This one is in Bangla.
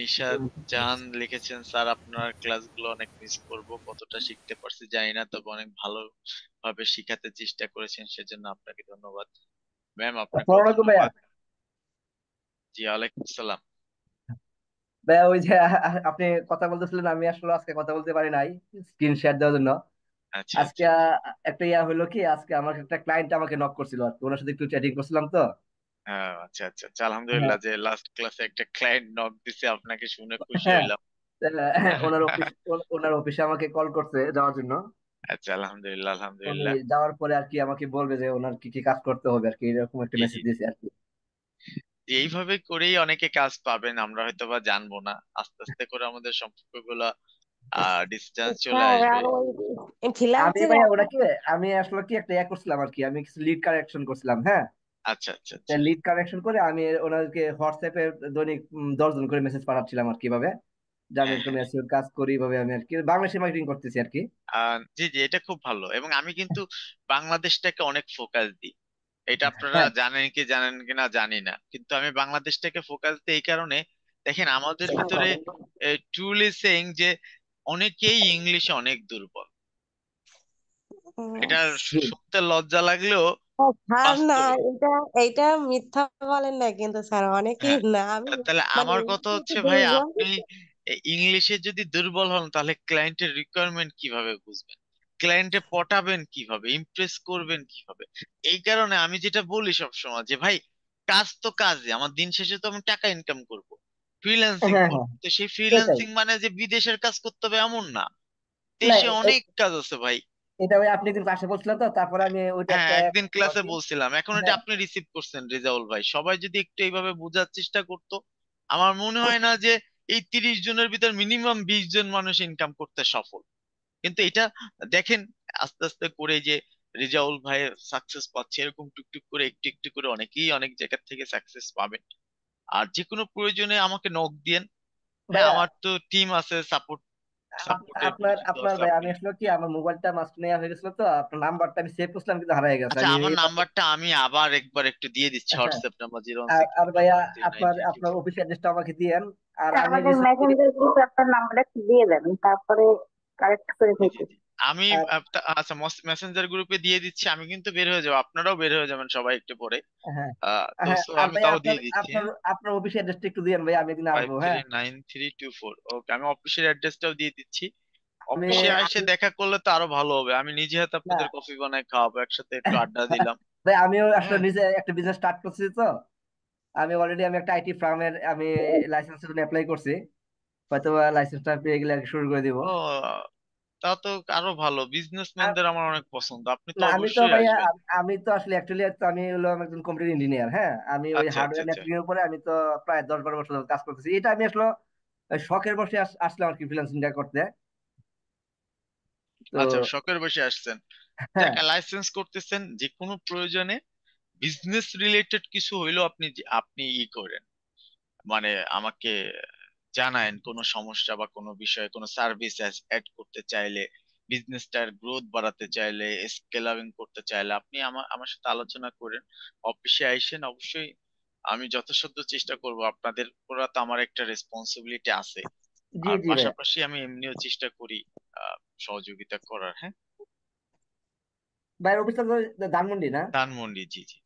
নিশাত জাহান লিখেছেন, স্যার আপনার ক্লাসগুলো অনেক মিস করব, কতটা শিখতে পারছি জানি না, তবে অনেক ভালো ভাবে শিখাতে চেষ্টা করেছেন, সেজন্য আপনাকে ধন্যবাদ। ম্যাম আপনাকেও আসসালামু আলাইকুম ভাইয়া। ধন্যবাদ। জি ওয়ালাইকুম আসসালাম। ভাইয়া ওই যে আপনি কথা বলতেছিলেন, আমি আসলে আজকে কথা বলতে পারি নাই স্ক্রিন শেয়ার দেওয়ার জন্য। আচ্ছা আজকে আচ্ছা। একটা ইয়া হলো কি, আজকে আমার একটা ক্লায়েন্ট আমাকে নক করছিল আর কি, ওনার সাথে একটু চ্যাটিং করছিলাম তো। হ্যাঁ আচ্ছা আচ্ছা আচ্ছা, হ্যাঁ। আলহামদুলিল্লাহ যে লাস্ট ক্লাসে একটা ক্লায়েন্ট নক দিছে, আপনাকে শুনে খুশি হ্যাঁ। হইলাম। ওনার অফিসে আমাকে কল করছে যাওয়ার জন্য। আচ্ছা আলহামদুলিল্লাহ উনি আলহামদুলিল্লাহ। যাওয়ার পরে আর কি আমাকে বলবে যে ওনার কি কি কাজ করতে হবে আর কি, এরকম একটা জি জি মেসেজ জি। দিয়েছে আর কি। এইভাবে করেই অনেকে কাজ পাবেন, আমরা হয়তো বা জানবো না, আস্তে আস্তে করে আমাদের সম্পর্কগুলো ডিসটেন্স চলে হ্যাঁ আসবে। আর ওই আমি ফ্রিল্যান্সিং ভাইয়া ওনাকে, আমি আসলে কি একটা ইয়া করছিলাম আর কি, আমি কিছু লিড কারেকশন করছিলাম। হ্যাঁ। আচ্ছা আচ্ছা আচ্ছা। লিড কানেকশন করে আমি ওনাদেরকে হোয়াটসঅ্যাপে দৈনিক 10 জন করে মেসেজ পাঠাচ্ছিলাম আর কিভাবে যে আমি হ্যাঁ এরকম হ্যাঁ। SEO র কাজ করি, এইভাবে আমি আর কি বাংলাদেশে মার্কেটিং করতেছি আর কি। জি জি, এটা খুব ভালো, এবং আমি কিন্তু বাংলাদেশটাকে অনেক ফোকাস দিই। এটা আপনারা হ্যাঁ জানেন কি না জানি না, কিন্তু আমি বাংলাদেশটাকে ফোকাস দিই এই কারণে, দেখেন আমাদের ভিতরে ট্রুলি সেইং যে অনেকেই ইংলিশে অনেক দুর্বল। এটা জি। শুনতে লজ্জা লাগলেও স্যার না, বাস্তবে। এটা এইটা মিথ্যা বলেন না কিন্তু স্যার, অনেকেই হ্যাঁ, না আমি তাহলে মানে আমার কথা হচ্ছে ভাই, দুর্বল। আপনি ইংলিশে যদি দুর্বল হন তাহলে ক্লায়েন্টের রিকোয়ারমেন্ট কিভাবে বুঝবেন, ক্লায়েন্টে পটাবেন কিভাবে, ইমপ্রেস করবেন কিভাবে? এই কারণে আমি যেটা বলি সবসময় যে ভাই, কাজ তো কাজই, আমার দিন শেষে তো আমি টাকা ইনকাম করব, ফ্রিল্যান্সিং হ্যাঁ করব, হ্যাঁ তো সেই সেটাই। ফ্রিল্যান্সিং মানে যে বিদেশের কাজ করতে হবে এমন না, না দেশে অনেক কাজ আছে ভাই। এটা ভাই আপনি একদিন ক্লাসে বলছিলেন তো, তারপরে আমি ওইটা হ্যাঁ একটা একদিন আর ক্লাসে কি। বলছিলাম, এখন এটা হ্যাঁ আপনি রিসিভ করছেন রেজাউল ভাই, সবাই যদি একটু এইভাবে বোঝার চেষ্টা করতো, আমার মনে হয় না যে এই 30 জনের ভিতর মিনিমাম 20 জন মানুষ ইনকাম করতে সফল। কিন্তু এটা দেখেন, আস্তে আস্তে করে যে রেজাউল ভাই সাকসেস পাচ্ছে, এরকম টুকটুক করে একটু একটু করে অনেকেই অনেক জায়গা থেকে সাকসেস পাবেন। আর যে কোনো প্রয়োজনে আমাকে নক দিয়েন। হ্যাঁ ভাইয়া। আমার তো টিম আছে, সাপোর্টের আপনার পরিচিত আপনার আছে ভাই, আপনি। আমি আসলে কি আমার মোবাইলটা মাস্ক নেওয়া হয়ে গেছিল তো, আপনার নাম্বারটা আমি সেভ করছিলাম কিন্তু হারিয়ে গেছে। আচ্ছা আমি আমার এই নাম্বার। নাম্বারটা আমি আবার একবার একটু দিয়ে দিচ্ছি, হ্যাঁ। হোয়াটসঅ্যাপ নাম্বার জিরো ওয়ান আর সিক্স আর জিরো ভাইয়া, ওয়ান থ্রি নাইন আপনার থ্রি টু আপনার ফোর অফিস অ্যাড্রেসটা আমাকে দিয়েন। আর তা আমি আমাদের রিসেন্টলি। মেসেঞ্জার গ্রুপে আপনার নাম্বারটা একটু দিয়ে দেবেন, তারপরে কারেক্ট করে জি জি ফেলতে। জি। আমি আচ্ছা মেসেঞ্জার গ্রুপে দিয়ে দিচ্ছি, আমি কিন্তু বের হয়ে যাবো, আপনারাও বের হয়ে যাবেন সবাই একটু পরে। হ্যাঁ তো হ্যাঁ। so আর আমি ভাই তাও আপনার দিয়ে দিচ্ছি, আপনার হ্যাঁ। আপনার অফিস অ্যাড্রেসটা একটু দিয়েন ভাই, আমি একদিন ফাইভ আসবো। থ্রি হ্যাঁ। Nine three two four okay, আমি অফিসের অ্যাড্রেসটাও দিয়ে দিচ্ছি। আমি অফিসে এসে দেখা করলে তো আরো ভালো হবে, আমি নিজে হাতে না আপনাদের কফি বানায় খাওয়াবো, একসাথে একটু আড্ডা দিলাম। ভাই, আমিও আসলে হ্যাঁ। নিজে একটা বিজনেস স্টার্ট করছি তো। আমি অলরেডি আমি একটা IT ফার্মের আমি লাইসেন্সের জন্য অ্যাপ্লাই করছি। হয়তো লাইসেন্সটা পেয়ে গেলে আর কি শুরু করে দিব। ও, তা তো আরো ভালো, বিজনেসম্যানদের আমার অনেক পছন্দ, আপনি তো না আমি তো অবশ্যই ভাইয়া, আসবেন। আমি তো আসলে অ্যাকচুয়ালি আমি হলো একজন কম্পিউটার ইঞ্জিনিয়ার। হ্যাঁ। আমি ওই আচ্ছা আচ্ছা হার্ডওয়্যার আচ্ছা। নেটওয়ার্কিং এর উপরে আমি তো প্রায় 10-12 বছর ধরে কাজ করতেছি। এটা আমি আসলে ওই শখের বসে আসলাম আর কি, ফ্রিল্যান্সিংটা করতে। তো আচ্ছা শখের বসে আসছেন, হ্যাঁ। যাক লাইসেন্স করতেছেন যে কোনো প্রয়োজনে, বিজনেস রিলেটেড কিছু হইলেও আপনি করেন, মানে আমাকে জানায়েন কোনো সমস্যা বা কোনো বিষয়ে, কোনো সার্ভিস অ্যাড করতে চাইলে, বিজনেসটার গ্রোথ বাড়াতে চাইলে, স্কেলারিং করতে চাইলে, আপনি আমার সাথে আলোচনা করেন, অফিসে আইসেন অবশ্যই। আমি যথাসাধ্য চেষ্টা করব, আপনাদের উপর তো আমার একটা রেসপন্সিবিলিটি আছে। জি আর জি ভাইয়া। পাশাপাশি আমি এমনিও চেষ্টা করি সহযোগিতা করার, হ্যাঁ। ভাইয়ের অফিসটা তো ধানমন্ডি না? ধানমন্ডি, জি জি।